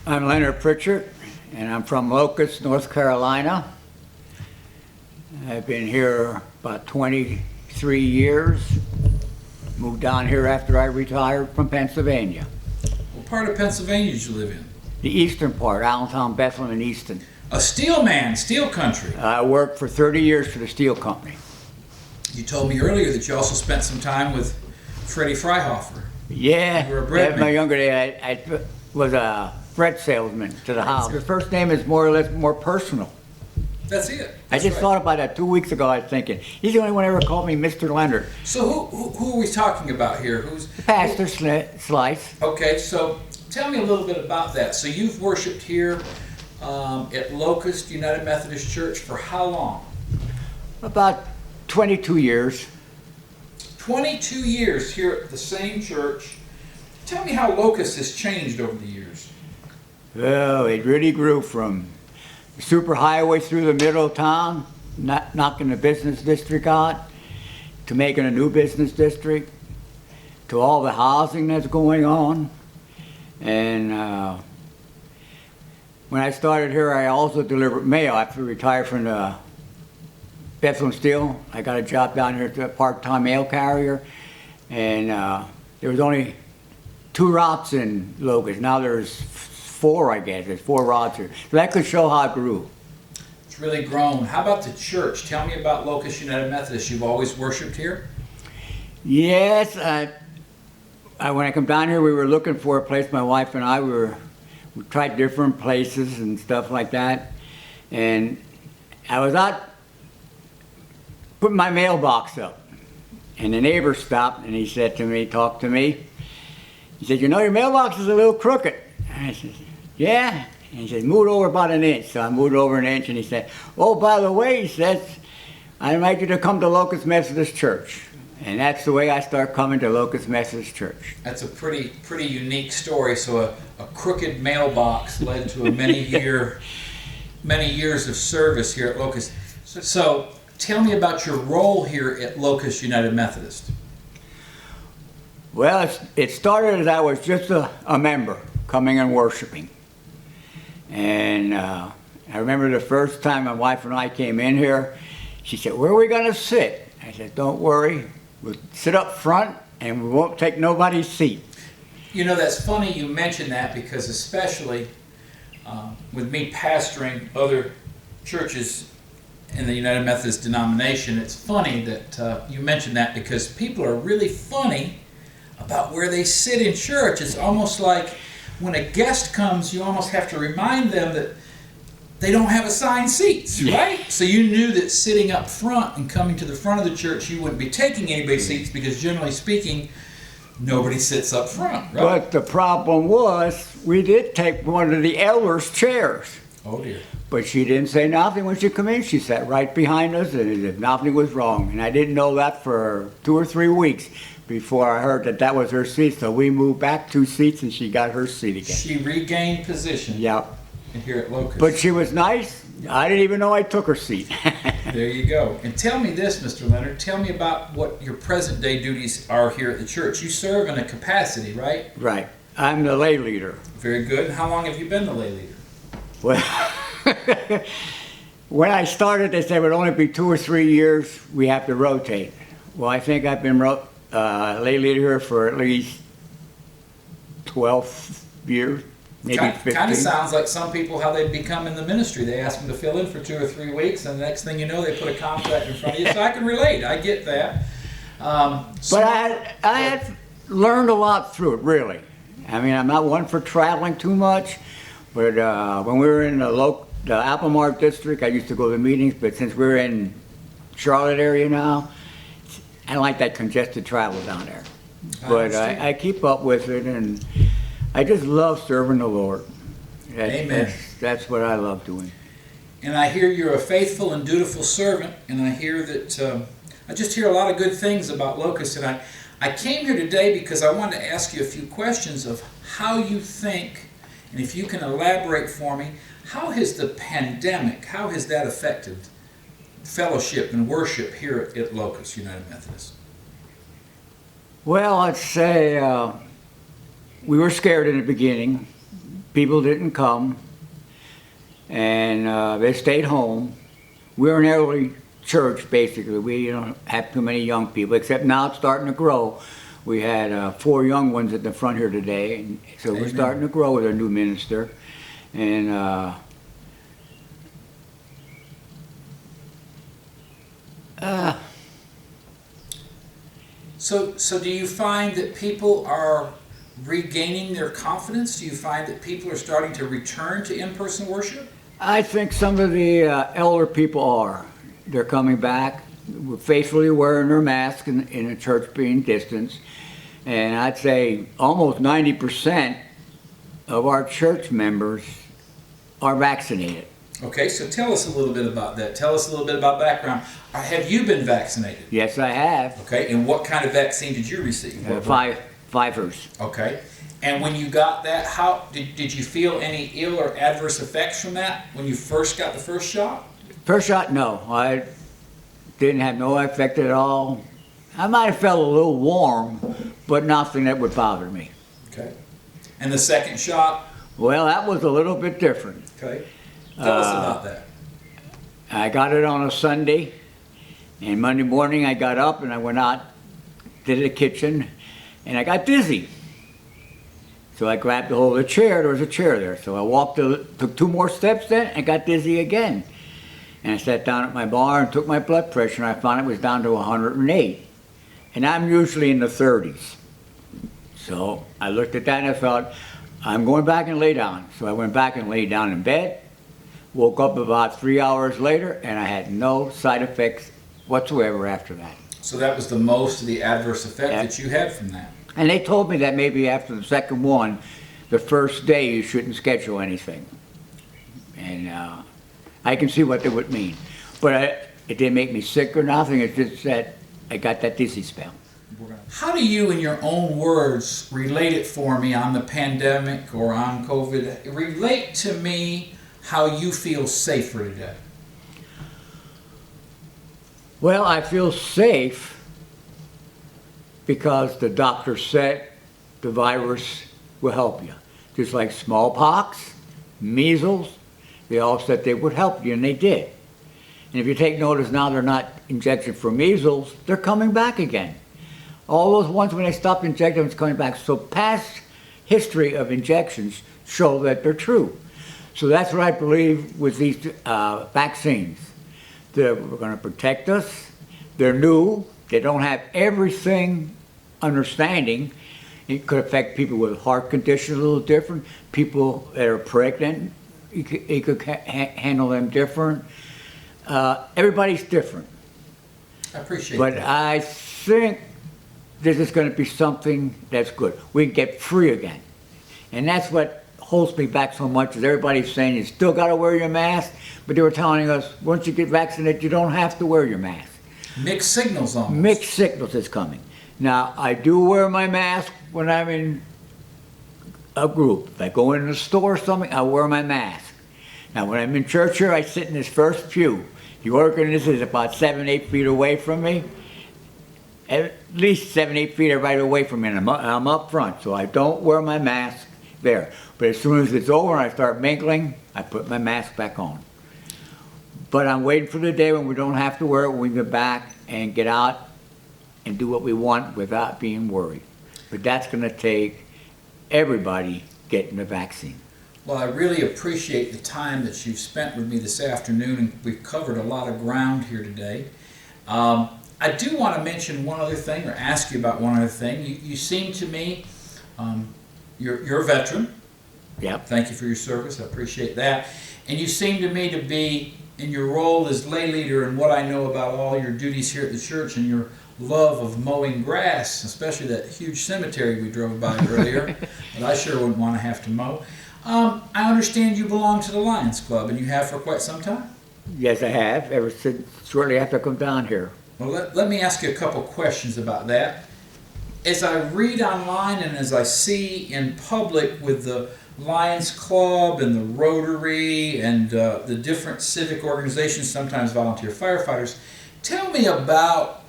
I'm Leonard Pritchard, and I'm from Locust, North Carolina. I've been here about 23 years. Moved down here after I retired from Pennsylvania. What part of Pennsylvania did you live in? The eastern part, Allentown, Bethlehem, and Easton. A steel man, steel country. I worked for 30 years for the steel company. You told me earlier that you also spent some time with Freddie Freihofer. Yeah, You were a bread in my man. younger day, I was a bread salesman to the house. Your first name is more or less more personal. That's it. I That's just right. thought about that 2 weeks ago. I was thinking, he's the only one who ever called me Mr. Leonard. So who are we talking about here? Pastor Slice. Okay, so tell me a little bit about that. So you've worshiped here at Locust United Methodist Church for how long? About 22 years. 22 years here at the same church. Tell me how Locust has changed over the years. Well, it really grew from the super highway through the middle of town, knocking the business district out, to making a new business district, to all the housing that's going on. And when I started here, I also delivered mail after I retired from the Bethlehem Steel. I got a job down here as a part-time mail carrier, and there was only 2 routes in Locust. Now there's 4, I guess. There's 4 routes here. So that could show how it grew. It's really grown. How about the church? Tell me about Locust United Methodist. You've always worshiped here? Yes, when I come down here, we were looking for a place. My wife and I we tried different places and stuff like that. And I was out putting my mailbox up, and the neighbor stopped and he said to me, talked to me. He said, "You know, your mailbox is a little crooked." And I said, "Yeah." And he said, "Move it over about an inch." So I moved over an inch, and he said, "Oh, by the way," he says, "I invite you to come to Locust Methodist Church." And that's the way I start coming to Locust Methodist Church. That's a pretty unique story. So a crooked mailbox led to a many years of service here at Locust. So tell me about your role here at Locust United Methodist. Well, it started as I was just a member coming and worshiping. And I remember the first time my wife and I came in here, she said, "Where are we going to sit?" I said, "Don't worry, we'll sit up front and we won't take nobody's seat." You know, that's funny you mention that, because especially with me pastoring other churches in the United Methodist denomination, it's funny that you mention that, because people are really funny about where they sit in church. It's almost like when a guest comes, you almost have to remind them that they don't have assigned seats, right? So you knew that sitting up front and coming to the front of the church, you wouldn't be taking anybody's seats, because generally speaking, nobody sits up front, right? But the problem was, we did take one of the elders' chairs. Oh dear. But she didn't say nothing when she came in. She sat right behind us, and as if nothing was wrong. And I didn't know that for 2 or 3 weeks before I heard that that was her seat. So we moved back 2 seats, and she got her seat again. She regained position. Yep. Here at Locust. But she was nice. I didn't even know I took her seat. There you go. And tell me this, Mr. Leonard. Tell me about what your present day duties are here at the church. You serve in a capacity, right? Right. I'm the lay leader. Very good. And how long have you been the lay leader? Well, when I started, they said it would only be 2 or 3 years. We have to rotate. Well, I think I've been lay leader here for at least 12 years. Maybe 15. Kind of sounds like some people, how they become in the ministry. They ask them to fill in for 2 or 3 weeks, and the next thing you know, they put a contract in front of you. So I can relate. I get that. But I had learned a lot through it, really. I mean, I'm not one for traveling too much, but when we were in the Albemarle district, I used to go to meetings, but since we're in Charlotte area now, I don't like that congested travel down there. But I keep up with it, and I just love serving the Lord. Amen. That's what I love doing. And I hear you're a faithful and dutiful servant, and I hear that, I just hear a lot of good things about Locust. And I came here today because I wanted to ask you a few questions of how you think, and if you can elaborate for me, how has the pandemic, how has that affected fellowship and worship here at Locust United Methodist? Well, I'd say we were scared in the beginning people didn't come, and they stayed home. We're an elderly church, basically. We don't have too many young people, except now it's starting to grow. We had 4 young ones at the front here today, and so we're starting to grow with our new minister. And So do you find that people are regaining their confidence? Do you find that people are starting to return to in-person worship? I think some of the elder people are. They're coming back, faithfully wearing their masks in a church being distanced. And I'd say almost 90% of our church members are vaccinated. Okay, so tell us a little bit about that. Tell us a little bit about background. Have you been vaccinated? Yes, I have. Okay, and what kind of vaccine did you receive? Pfizer's. Okay, and when you got that, how did you feel any ill or adverse effects from that when you first got the first shot? First shot, no. I didn't have no effect at all. I might have felt a little warm, but nothing that would bother me. Okay, and the second shot? Well, that was a little bit different. Okay, tell us about that. I got it on a Sunday, and Monday morning I got up and I went out to the kitchen, and I got dizzy. So I grabbed a hold of the chair. There was a chair there. So I took 2 more steps then, and got dizzy again. And I sat down at my bar and took my blood pressure, and I found it was down to 108. And I'm usually in the 30s. So I looked at that and I thought, I'm going back and lay down. So I went back and lay down in bed, woke up about 3 hours later, and I had no side effects whatsoever after that. So that was the most of the adverse effect that you had from that? And they told me that maybe after the second one, the first day you shouldn't schedule anything. And I can see what they would mean. But it didn't make me sick or nothing. It's just that I got that dizzy spell. How do you, in your own words, relate it for me on the pandemic or on COVID? Relate to me how you feel safer today. Well, I feel safe because the doctor said the virus will help you. Just like smallpox, measles, they all said they would help you, and they did. And if you take notice now, they're not injecting for measles, they're coming back again. All those ones when they stopped injecting, it's coming back. So past history of injections show that they're true. So that's what I believe with these vaccines. They're going to protect us. They're new. They don't have everything understanding. It could affect people with heart conditions a little different. People that are pregnant, it could handle them different. Everybody's different. I appreciate but that. I think this is going to be something that's good. We can get free again. And that's what holds me back so much is everybody's saying you still got to wear your mask, but they were telling us once you get vaccinated, you don't have to wear your mask. Mixed signals on this. Mixed signals is coming. Now, I do wear my mask when I'm in a group. If I go in a store or something, I wear my mask. Now, when I'm in church here, I sit in this first pew. The organist is about 7, 8 feet away from me. At least 7, 8 feet right away from me, and I'm up front, so I don't wear my mask there. But as soon as it's over and I start mingling, I put my mask back on. But I'm waiting for the day when we don't have to wear it, when we get back and get out and do what we want without being worried. But that's going to take everybody getting the vaccine. Well, I really appreciate the time that you've spent with me this afternoon, and we've covered a lot of ground here today. I do want to mention one other thing, or ask you about one other thing. You seem to me, you're a veteran. Yep. Thank you for your service. I appreciate that. And you seem to me to be, in your role as lay leader and what I know about all your duties here at the church and your love of mowing grass, especially that huge cemetery we drove by earlier, that I sure wouldn't want to have to mow. I understand you belong to the Lions Club, and you have for quite some time? Yes, I have, ever since shortly after I come down here. Well, let me ask you a couple questions about that. As I read online and as I see in public with the Lions Club and the Rotary and the different civic organizations, sometimes volunteer firefighters, tell me about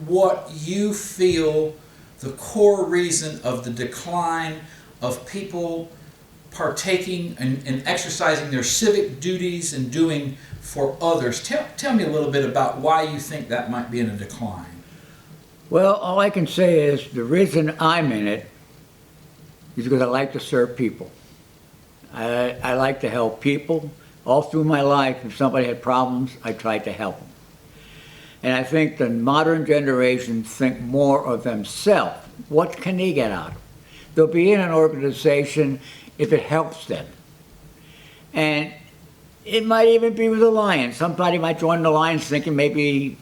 what you feel the core reason of the decline of people partaking and exercising their civic duties and doing for others. Tell me a little bit about why you think that might be in a decline. Well, all I can say is the reason I'm in it is because I like to serve people. I like to help people. All through my life, if somebody had problems, I tried to help them. And I think the modern generation think more of themselves. What can they get out of it? They'll be in an organization if it helps them. And it might even be with the Lions. Somebody might join the Lions thinking maybe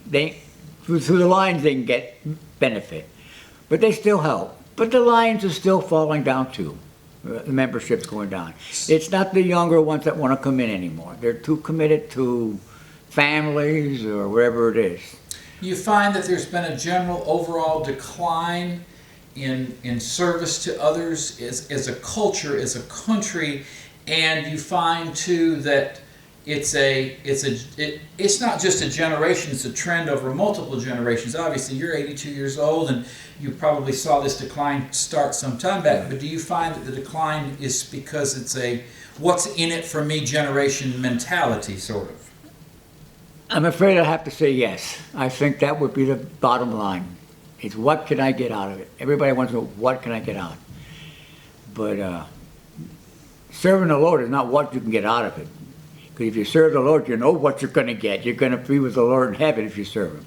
through the Lions they can get benefit. But they still help. But the Lions are still falling down too. The membership's going down. It's not the younger ones that want to come in anymore. They're too committed to families or wherever it is. You find that there's been a general overall decline in service to others as a culture, as a country, and you find too that it's not just a generation, it's a trend over multiple generations. Obviously, you're 82 years old and you probably saw this decline start some time back, but do you find that the decline is because it's a what's in it for me generation mentality, sort of? I'm afraid I have to say yes. I think that would be the bottom line. It's what can I get out of it? Everybody wants to know what can I get out. But serving the Lord is not what you can get out of it. Because if you serve the Lord, you know what you're going to get. You're going to be with the Lord in heaven if you serve Him.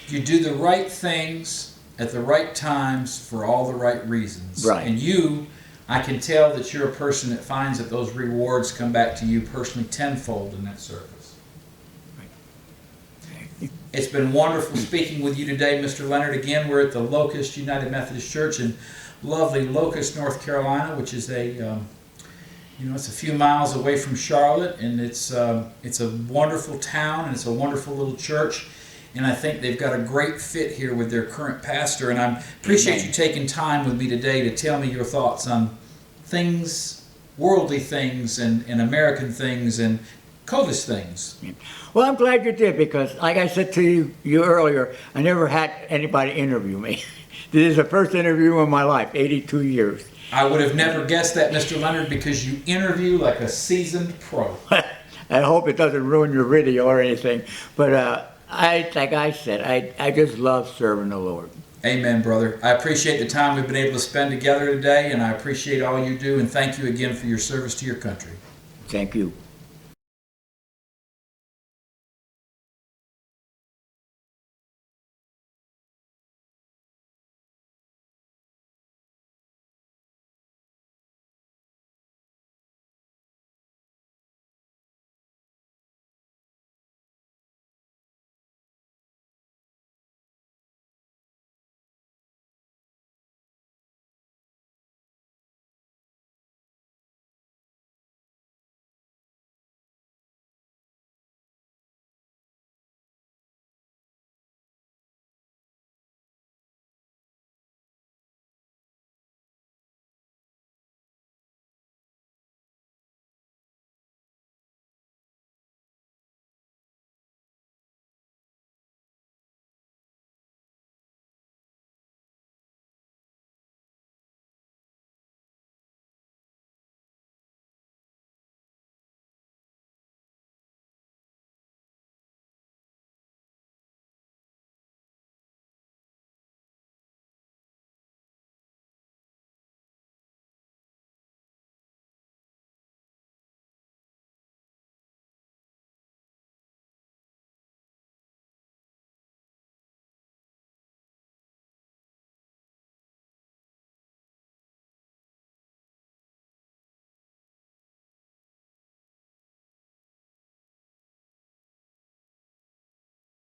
You do the right things at the right times for all the right reasons. Right. And I can tell that you're a person that finds that those rewards come back to you personally tenfold in that service. It's been wonderful speaking with you today, Mr. Leonard. Again, we're at the Locust United Methodist Church in lovely Locust, North Carolina, which is it's a few miles away from Charlotte, and it's a wonderful town, and it's a wonderful little church, and I think they've got a great fit here with their current pastor, and I appreciate you taking time with me today to tell me your thoughts on things, worldly things, and American things, and Covis things. Well, I'm glad you did, because like I said to you earlier, I never had anybody interview me. This is the first interview in my life, 82 years. I would have never guessed that, Mr. Leonard, because you interview like a seasoned pro. I hope it doesn't ruin your video or anything. But like I said, I just love serving the Lord. Amen, brother. I appreciate the time we've been able to spend together today, and I appreciate all you do, and thank you again for your service to your country. Thank you.